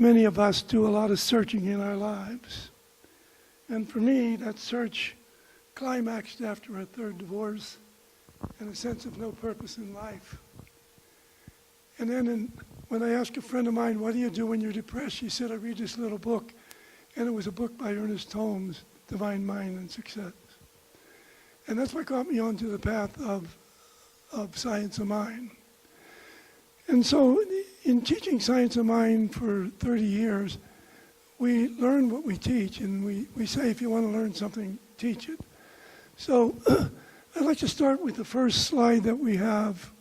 many of us do a lot of searching in our lives. And for me, that search climaxed after a third divorce and a sense of no purpose in life. And then when I asked a friend of mine, what do you do when you're depressed? She said, I read this little book. And it was a book by Ernest Holmes, Divine Mind and Success. And that's what got me onto the path of Science of Mind. And so in teaching Science of Mind for 30 years, we learn what we teach, and we say if you want to learn something, teach it. So I'd like to start with the first slide that we have.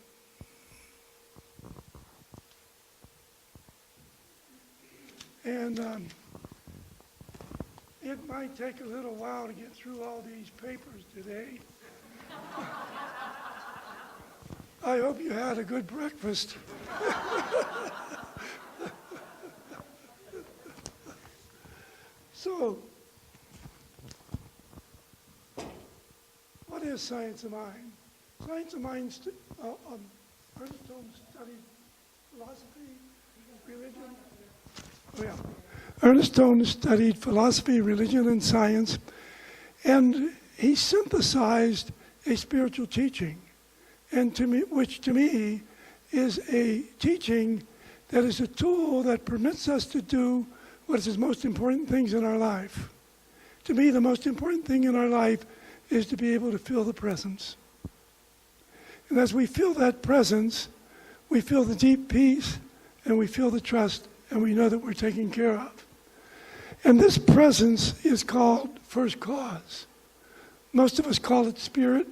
And it might take a little while to get through all these papers today. I hope you had a good breakfast. So, what is Science of Mind? Science of Mind, Ernest Holmes studied philosophy, religion. Oh yeah. Ernest Holmes studied philosophy, religion, and science, and he synthesized a spiritual teaching, and which to me is a teaching that is a tool that permits us to do what is the most important things in our life. To me, the most important thing in our life is to be able to feel the presence. And as we feel that presence, we feel the deep peace, and we feel the trust, and we know that we're taken care of. And this presence is called first cause. Most of us call it spirit,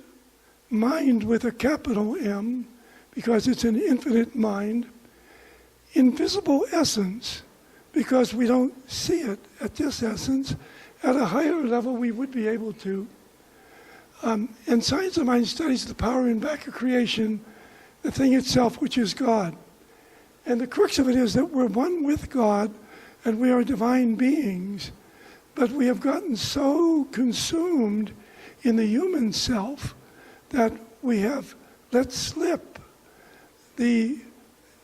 mind with a capital M, because it's an infinite mind. Invisible essence, because we don't see it at this essence. At a higher level, we would be able to. And Science of Mind studies the power in back of creation, the thing itself, which is God. And the crux of it is that we're one with God, and we are divine beings, but we have gotten so consumed in the human self that we have let slip the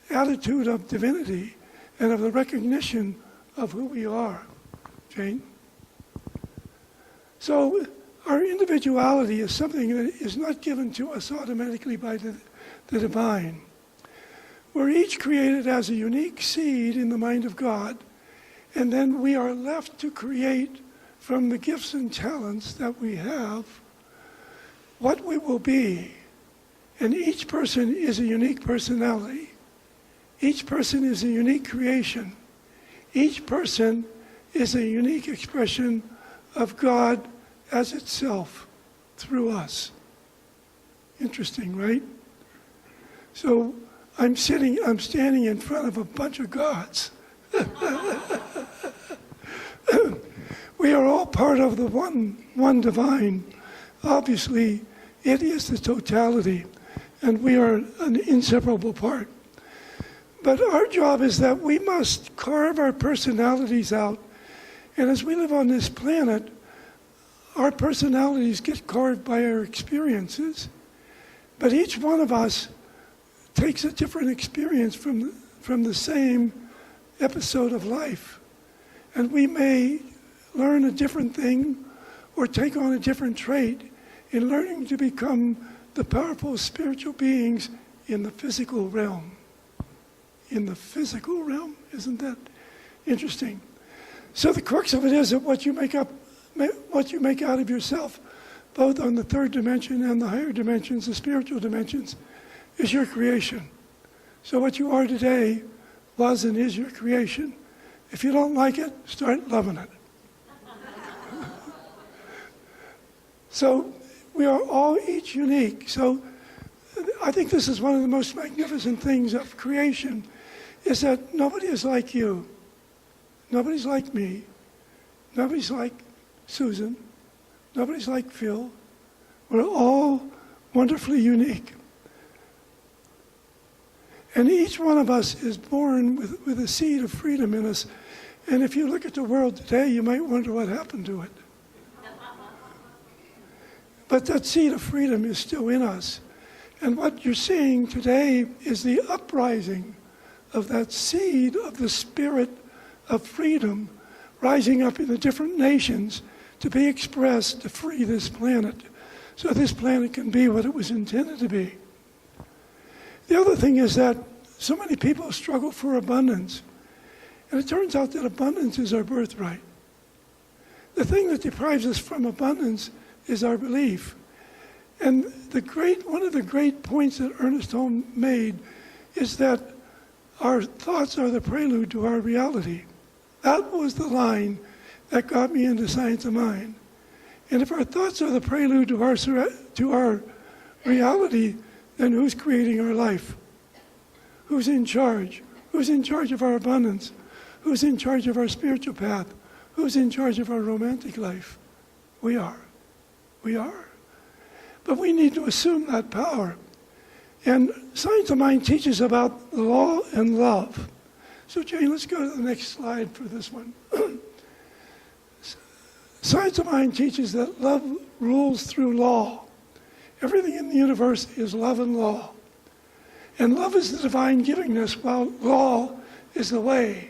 attitude of divinity and of the recognition of who we are. Jane? So our individuality is something that is not given to us automatically by the divine. We're each created as a unique seed in the mind of God, and then we are left to create from the gifts and talents that we have what we will be. And each person is a unique personality. Each person is a unique creation. Each person is a unique expression of God as itself through us. Interesting, right? So I'm standing in front of a bunch of gods. We are all part of the one divine. Obviously, it is the totality, and we are an inseparable part. But our job is that we must carve our personalities out, and as we live on this planet, our personalities get carved by our experiences, but each one of us takes a different experience from the same episode of life. And we may learn a different thing or take on a different trait in learning to become the powerful spiritual beings in the physical realm. In the physical realm? Isn't that interesting? So the crux of it is that what you make out of yourself, both on the third dimension and the higher dimensions, the spiritual dimensions, is your creation. So what you are today was and is your creation. If you don't like it, start loving it. So we are all each unique. So I think this is one of the most magnificent things of creation, is that nobody is like you. Nobody's like me. Nobody's like Susan. Nobody's like Phil. We're all wonderfully unique. And each one of us is born with a seed of freedom in us. And if you look at the world today, you might wonder what happened to it. But that seed of freedom is still in us. And what you're seeing today is the uprising of that seed of the spirit of freedom rising up in the different nations to be expressed to free this planet, so this planet can be what it was intended to be. The other thing is that so many people struggle for abundance, and it turns out that abundance is our birthright. The thing that deprives us from abundance is our belief. And one of the great points that Ernest Holmes made is that our thoughts are the prelude to our reality. That was the line that got me into Science of Mind. And if our thoughts are the prelude to our reality, then who's creating our life? Who's in charge? Who's in charge of our abundance? Who's in charge of our spiritual path? Who's in charge of our romantic life? We are. We are. But we need to assume that power. And Science of Mind teaches about the law and love. So Jane, let's go to the next slide for this one. Science of Mind teaches that love rules through law. Everything in the universe is love and law. And love is the divine givingness, while law is the way.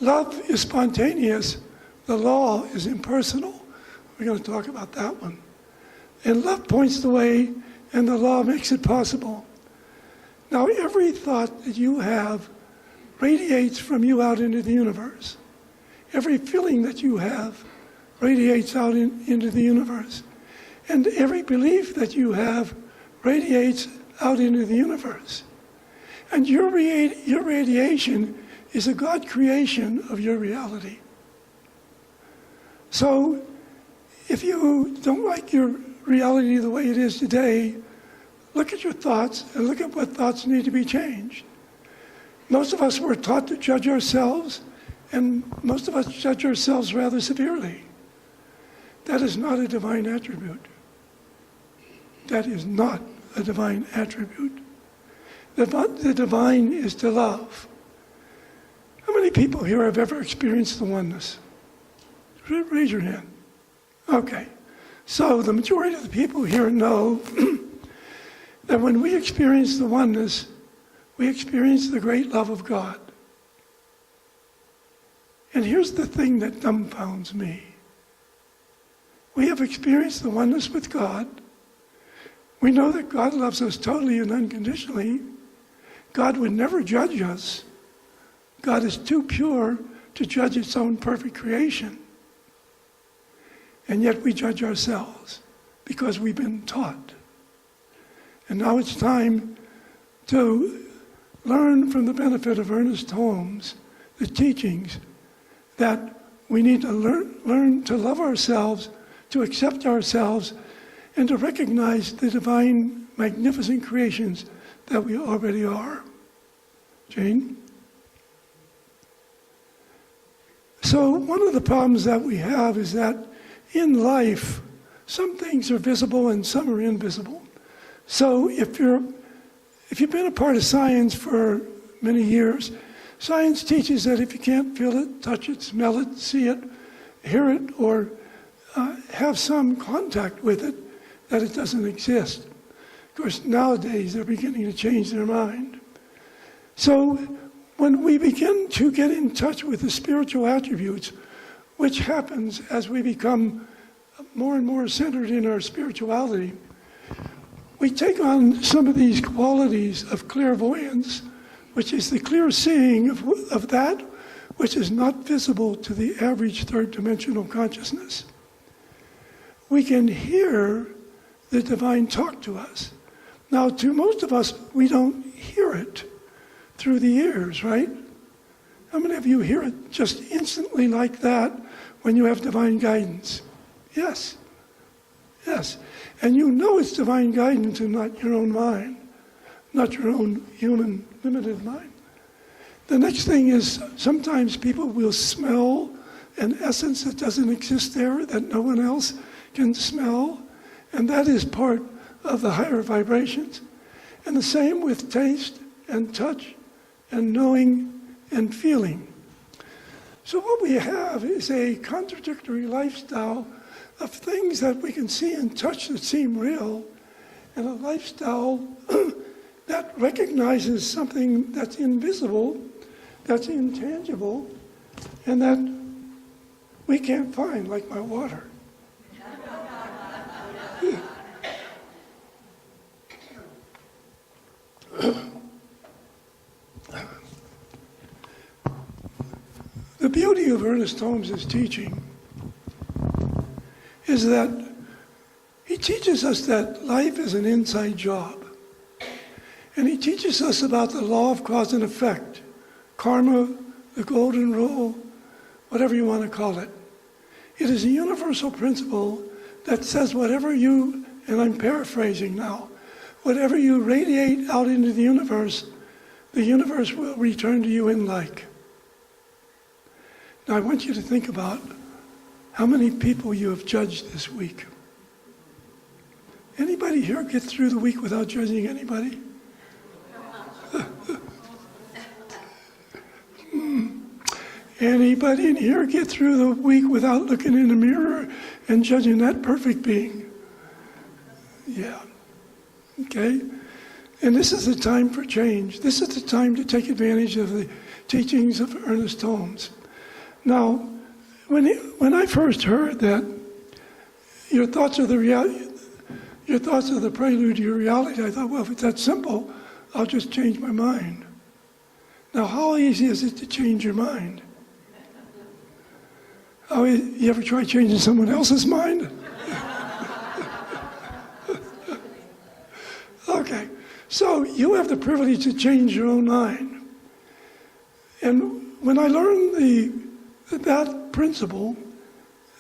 Love is spontaneous. The law is impersonal. We're going to talk about that one. And love points the way, and the law makes it possible. Now, every thought that you have radiates from you out into the universe. Every feeling that you have radiates out into the universe. And every belief that you have radiates out into the universe. And your radiation is a God creation of your reality. So, if you don't like your reality the way it is today, look at your thoughts and look at what thoughts need to be changed. Most of us were taught to judge ourselves, and most of us judge ourselves rather severely. That is not a divine attribute. That is not a divine attribute. The divine is to love. How many people here have ever experienced the oneness? Raise your hand. Okay. So the majority of the people here know that when we experience the oneness, we experience the great love of God. And here's the thing that dumbfounds me. We have experienced the oneness with God. We know that God loves us totally and unconditionally. God would never judge us. God is too pure to judge its own perfect creation. And yet we judge ourselves because we've been taught. And now it's time to learn from the benefit of Ernest Holmes, the teachings, that we need to learn to love ourselves, to accept ourselves, and to recognize the divine, magnificent creations that we already are. Jane? So one of the problems that we have is that in life, some things are visible and some are invisible. So if you've been a part of science for many years, science teaches that if you can't feel it, touch it, smell it, see it, hear it, or have some contact with it, that it doesn't exist. Of course, nowadays they're beginning to change their mind. So when we begin to get in touch with the spiritual attributes, which happens as we become more and more centered in our spirituality, we take on some of these qualities of clairvoyance, which is the clear seeing of that which is not visible to the average third-dimensional consciousness. We can hear the divine talk to us. Now, to most of us, we don't hear it through the ears, right? How many of you hear it just instantly like that when you have divine guidance? Yes. Yes. And you know it's divine guidance and not your own mind, not your own human limited mind. The next thing is sometimes people will smell an essence that doesn't exist there, that no one else can smell, and that is part of the higher vibrations. And the same with taste and touch and knowing and feeling. So what we have is a contradictory lifestyle of things that we can see and touch that seem real, and a lifestyle that recognizes something that's invisible that's intangible and that we can't find, like my water. The beauty of Ernest Holmes' teaching is that he teaches us that life is an inside job. And he teaches us about the law of cause and effect, karma, the golden rule, whatever you want to call it. It is a universal principle that says whatever you, and I'm paraphrasing now, whatever you radiate out into the universe will return to you in like. Now I want you to think about how many people you have judged this week. Anybody here get through the week without judging anybody? Anybody in here get through the week without looking in the mirror and judging that perfect being? Yeah. Okay? And this is the time for change. This is the time to take advantage of the teachings of Ernest Holmes. Now, when I first heard that your thoughts are the prelude to your reality, I thought, well, if it's that simple, I'll just change my mind. Now, how easy is it to change your mind? Oh, you ever try changing someone else's mind? Okay, so you have the privilege to change your own mind. And when I learned that principle,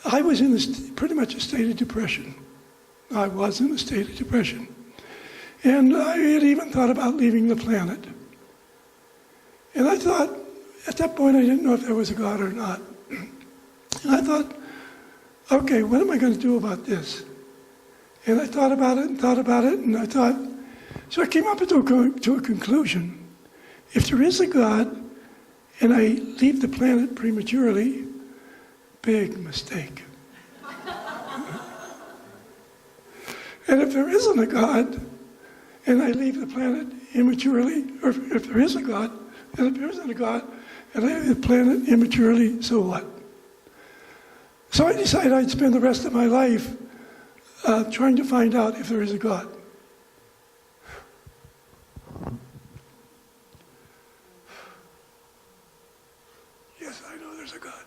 I was in pretty much a state of depression. I was in a state of depression. And I had even thought about leaving the planet. And I thought, at that point, I didn't know if there was a God or not. And I thought, okay, what am I going to do about this? And I thought about it, and I thought, so I came up to a conclusion. If there is a God, and I leave the planet prematurely, big mistake. And if there isn't a God, and I leave the planet immaturely, or if there is a God, and if there isn't a God, and I leave the planet immaturely, so what? So I decided I'd spend the rest of my life trying to find out if there is a God. Yes, I know there's a God.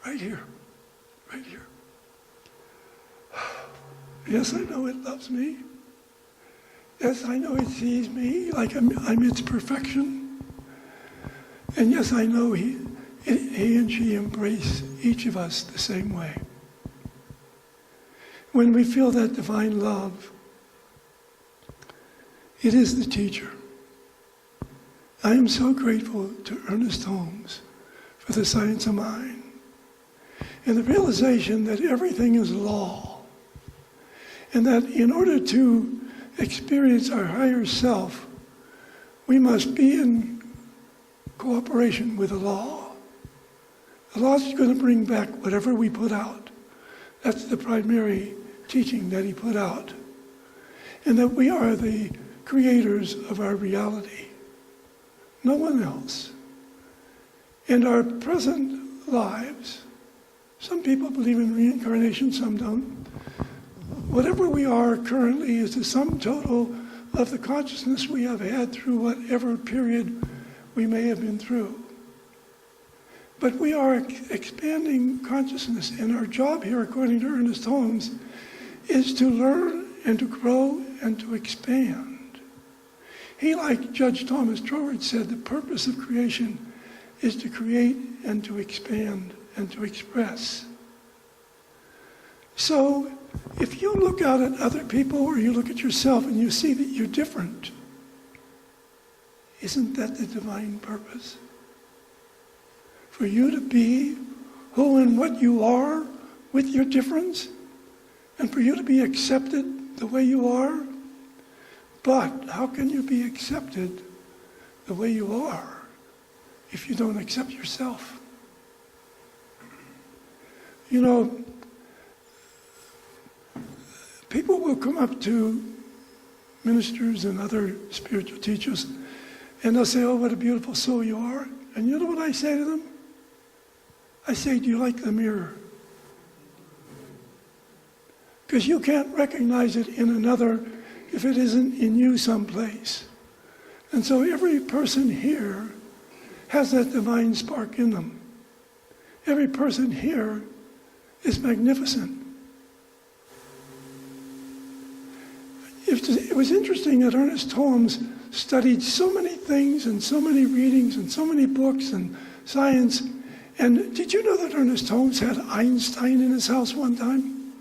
Right here. Right here. Yes, I know it loves me. Yes, I know it sees me like I'm its perfection. And yes, I know he and she embrace each of us the same way. When we feel that divine love, it is the teacher. I am so grateful to Ernest Holmes for the science of mind and the realization that everything is law, and that in order to experience our higher self, we must be in cooperation with the law. The law is going to bring back whatever we put out. That's the primary teaching that he put out. And that we are the creators of our reality. No one else. And our present lives, some people believe in reincarnation, some don't. Whatever we are currently is the sum total of the consciousness we have had through whatever period we may have been through. But we are expanding consciousness, and our job here, according to Ernest Holmes, is to learn and to grow and to expand. He, like Judge Thomas Troward said, the purpose of creation is to create and to expand and to express. So, if you look out at other people or you look at yourself and you see that you're different, isn't that the divine purpose? For you to be who and what you are with your difference, and for you to be accepted the way you are. But how can you be accepted the way you are if you don't accept yourself? You know, people will come up to ministers and other spiritual teachers And they'll say, oh, what a beautiful soul you are. And you know what I say to them? I say, do you like the mirror? Because you can't recognize it in another if it isn't in you someplace. And so every person here has that divine spark in them. Every person here is magnificent. It was interesting that Ernest Holmes studied so many things and so many readings and so many books and science. And did you know that Ernest Holmes had Einstein in his house one time?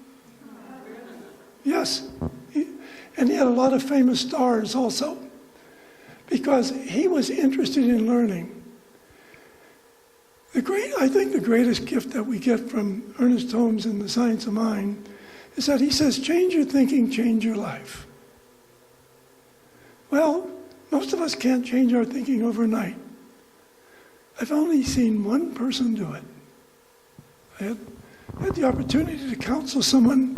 Yes. And he had a lot of famous stars also, because he was interested in learning. I think the greatest gift that we get from Ernest Holmes in The Science of Mind is that he says, change your thinking, change your life. Well, most of us can't change our thinking overnight. I've only seen one person do it. I had the opportunity to counsel someone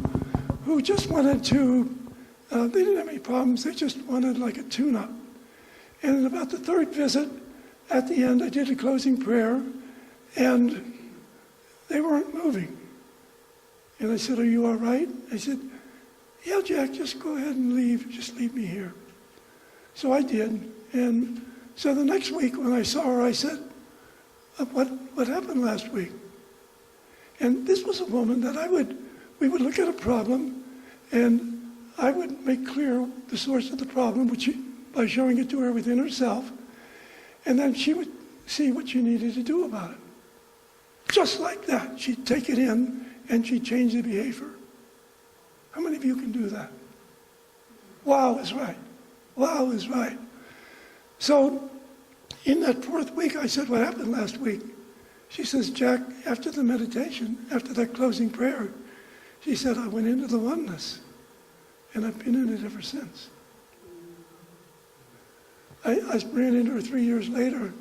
who just wanted to, they didn't have any problems, they just wanted like a tune-up. And in about the third visit, at the end, I did a closing prayer, and they weren't moving. And I said, are you all right? I said, yeah, Jack, just go ahead and leave. Just leave me here. So I did. And so the next week when I saw her, I said, what happened last week? And this was a woman that we would look at a problem, and I would make clear the source of the problem by showing it to her within herself, and then she would see what she needed to do about it. Just like that, she'd take it in and she'd change the behavior. How many of you can do that? Wow is right. Wow is right. So in that fourth week, I said, what happened last week? She says, Jack, after the meditation, after that closing prayer, she said, I went into the oneness, and I've been in it ever since. I ran into her 3 years later,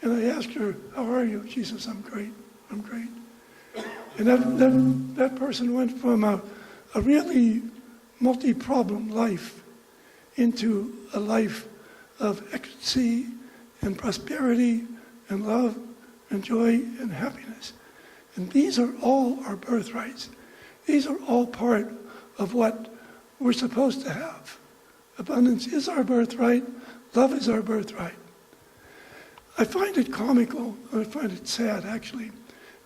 and I asked her, how are you? She says, I'm great. I'm great. And that person went from a really multi-problem life into a life of ecstasy and prosperity and love and joy and happiness. And these are all our birthrights. These are all part of what we're supposed to have. Abundance is our birthright. Love is our birthright. I find it comical, or I find it sad actually,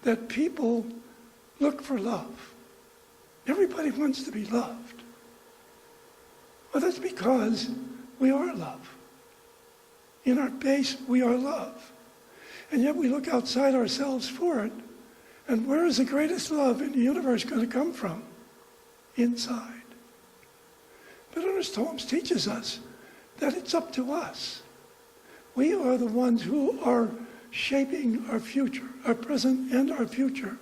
that people look for love. Everybody wants to be loved. Well, that's because we are love. In our base, we are love. And yet we look outside ourselves for it. And where is the greatest love in the universe going to come from? Inside. But Ernest Holmes teaches us that it's up to us. We are the ones who are shaping our future, our present and our future.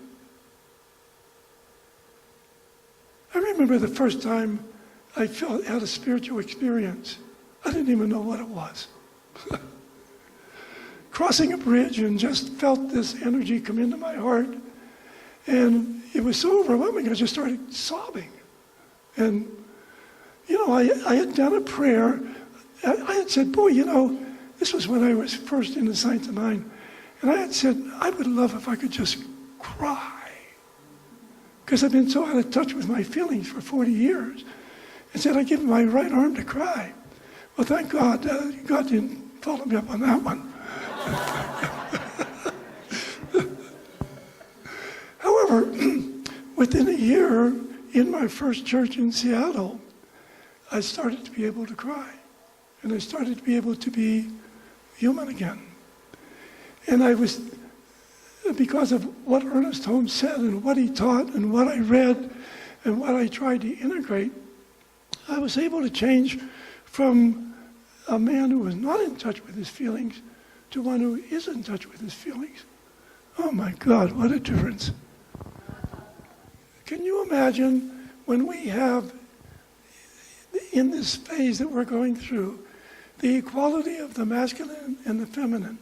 I remember the first time I had a spiritual experience. I didn't even know what it was. Crossing a bridge and just felt this energy come into my heart. And it was so overwhelming, I just started sobbing. And, I had done a prayer. I had said, boy, this was when I was first in the Science of Mind. And I had said, I would love if I could just cry. Because I've been so out of touch with my feelings for 40 years. And said, I give my right arm to cry. Well, thank God, God didn't follow me up on that one. However, within a year, in my first church in Seattle, I started to be able to cry. And I started to be able to be human again. And I was, because of what Ernest Holmes said and what he taught and what I read and what I tried to integrate, I was able to change from a man who was not in touch with his feelings to one who is in touch with his feelings. Oh my God, what a difference. Can you imagine when we have, in this phase that we're going through, the equality of the masculine and the feminine?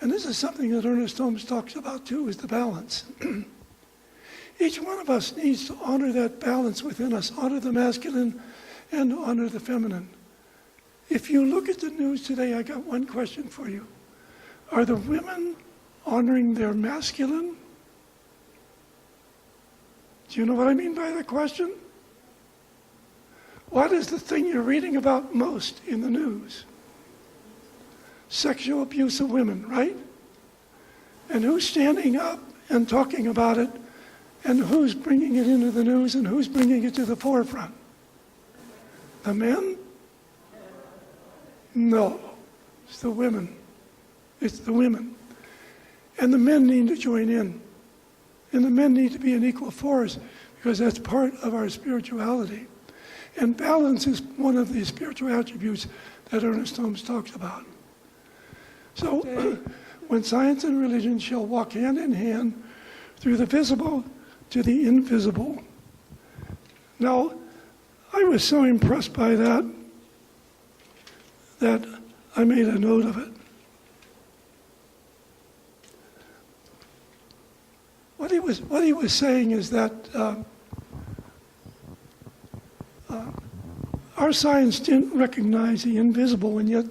And this is something that Ernest Holmes talks about too, is the balance. Each one of us needs to honor that balance within us, honor the masculine and honor the feminine. If you look at the news today, I got one question for you. Are the women honoring their masculine? Do you know what I mean by that question? What is the thing you're reading about most in the news? Sexual abuse of women, right? And who's standing up and talking about it, and who's bringing it into the news, and who's bringing it to the forefront? The men? No, it's the women. It's the women. And the men need to join in. And the men need to be an equal force, because that's part of our spirituality. And balance is one of the spiritual attributes that Ernest Holmes talks about. So, when science and religion shall walk hand in hand through the visible to the invisible. Now, I was so impressed by that I made a note of it. What he was saying is that our science didn't recognize the invisible, and yet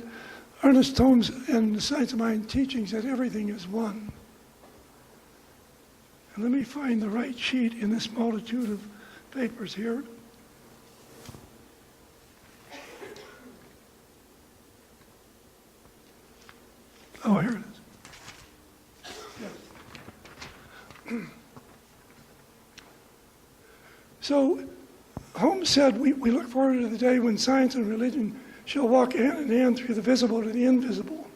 Ernest Holmes and the Science of Mind teachings that everything is one. And let me find the right sheet in this multitude of papers here. Oh, here it is. Yes. So, Holmes said, we look forward to the day when science and religion shall walk hand in hand through the visible to the invisible.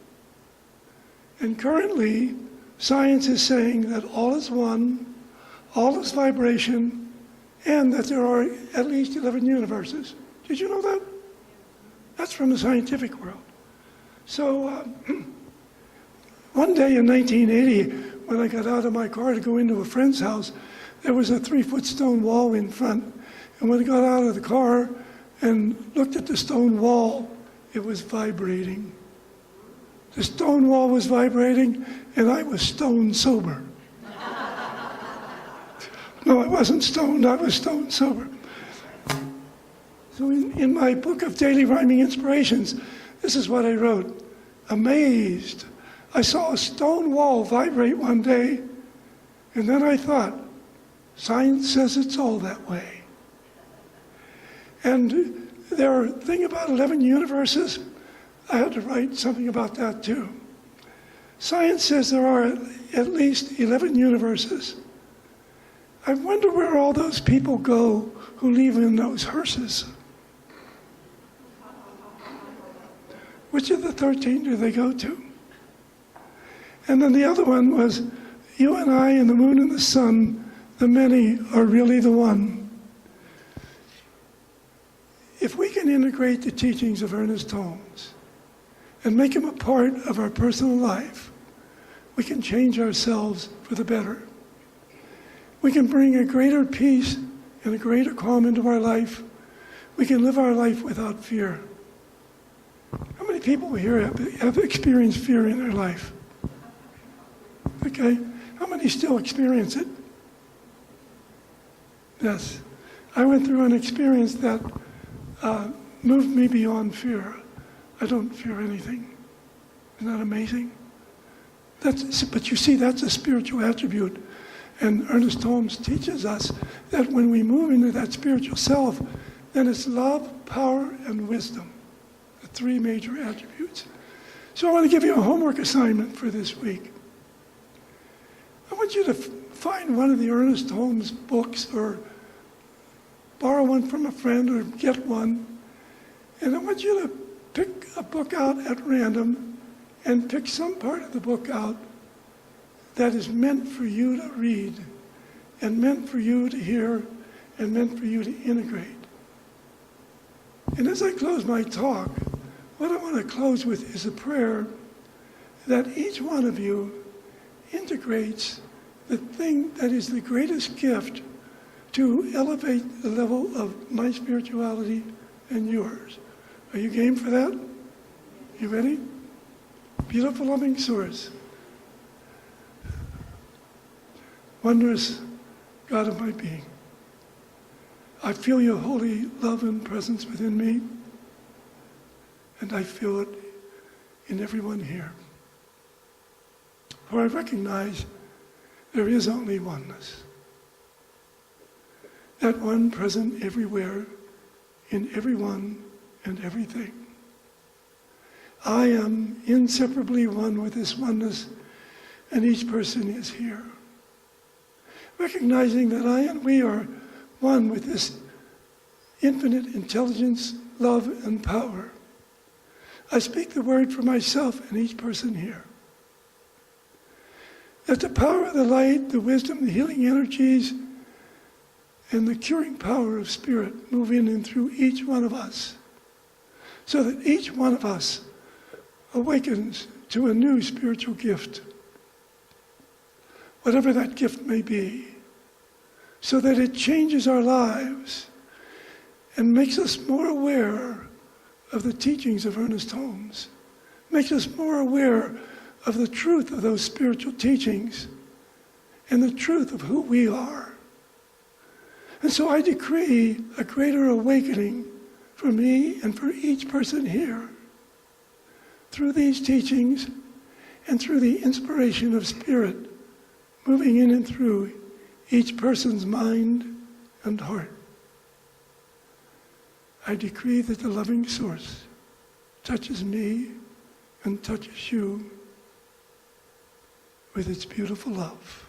And currently, science is saying that all is one, all is vibration, and that there are at least 11 universes. Did you know that? That's from the scientific world. So, one day in 1980, when I got out of my car to go into a friend's house, there was a 3-foot stone wall in front. And when I got out of the car and looked at the stone wall, it was vibrating. The stone wall was vibrating, and I was stone sober. No, I wasn't stoned, I was stone sober. So in my book of daily rhyming inspirations, this is what I wrote. Amazed, I saw a stone wall vibrate one day, and then I thought, science says it's all that way. And their thing about 11 universes, I had to write something about that too. Science says there are at least 11 universes. I wonder where all those people go who live in those hearses. Which of the 13 do they go to? And then the other one was, you and I and the moon and the sun, the many are really the one. If we can integrate the teachings of Ernest Holmes and make them a part of our personal life, we can change ourselves for the better. We can bring a greater peace and a greater calm into our life. We can live our life without fear. How many people here have experienced fear in their life? Okay. How many still experience it? Yes. I went through an experience that moved me beyond fear. I don't fear anything. Isn't that amazing? But you see, that's a spiritual attribute. And Ernest Holmes teaches us that when we move into that spiritual self, then it's love, power, and wisdom. The 3 major attributes. So I want to give you a homework assignment for this week. I want you to find one of the Ernest Holmes books, or borrow one from a friend, or get one. And I want you to pick a book out at random and pick some part of the book out that is meant for you to read, and meant for you to hear, and meant for you to integrate. And as I close my talk, what I want to close with is a prayer that each one of you integrates the thing that is the greatest gift to elevate the level of my spirituality and yours. Are you game for that? You ready? Beautiful loving source. Wondrous God of my being. I feel your holy love and presence within me. and I feel it in everyone here. For I recognize there is only oneness. That one present everywhere, in everyone and everything. I am inseparably one with this oneness, and each person is here. Recognizing that I and we are one with this infinite intelligence, love, and power. I speak the word for myself and each person here. That the power of the light, the wisdom, the healing energies, and the curing power of Spirit move in and through each one of us, so that each one of us awakens to a new spiritual gift, whatever that gift may be, so that it changes our lives and makes us more aware of the teachings of Ernest Holmes, makes us more aware of the truth of those spiritual teachings and the truth of who we are. And so I decree a greater awakening for me and for each person here through these teachings and through the inspiration of Spirit moving in and through each person's mind and heart. I decree that the loving source touches me and touches you with its beautiful love,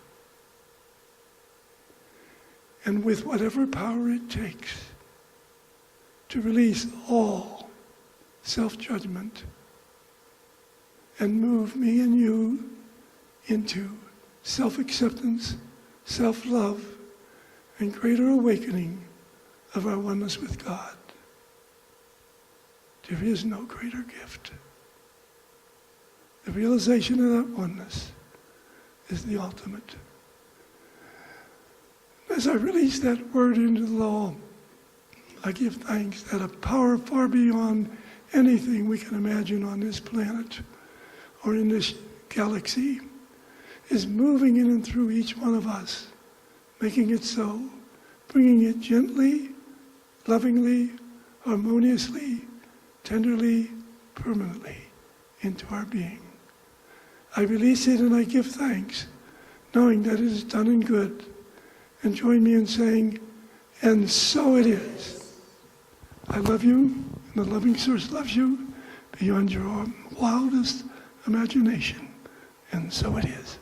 and with whatever power it takes to release all self-judgment and move me and you into self-acceptance, self-love, and greater awakening of our oneness with God. There is no greater gift. The realization of that oneness is the ultimate. As I release that word into the law, I give thanks that a power far beyond anything we can imagine on this planet or in this galaxy is moving in and through each one of us, making it so, bringing it gently, lovingly, harmoniously, tenderly, permanently into our being. I release it and I give thanks, knowing that it is done in good. And join me in saying, and so it is. I love you, and the loving source loves you beyond your wildest imagination, and so it is.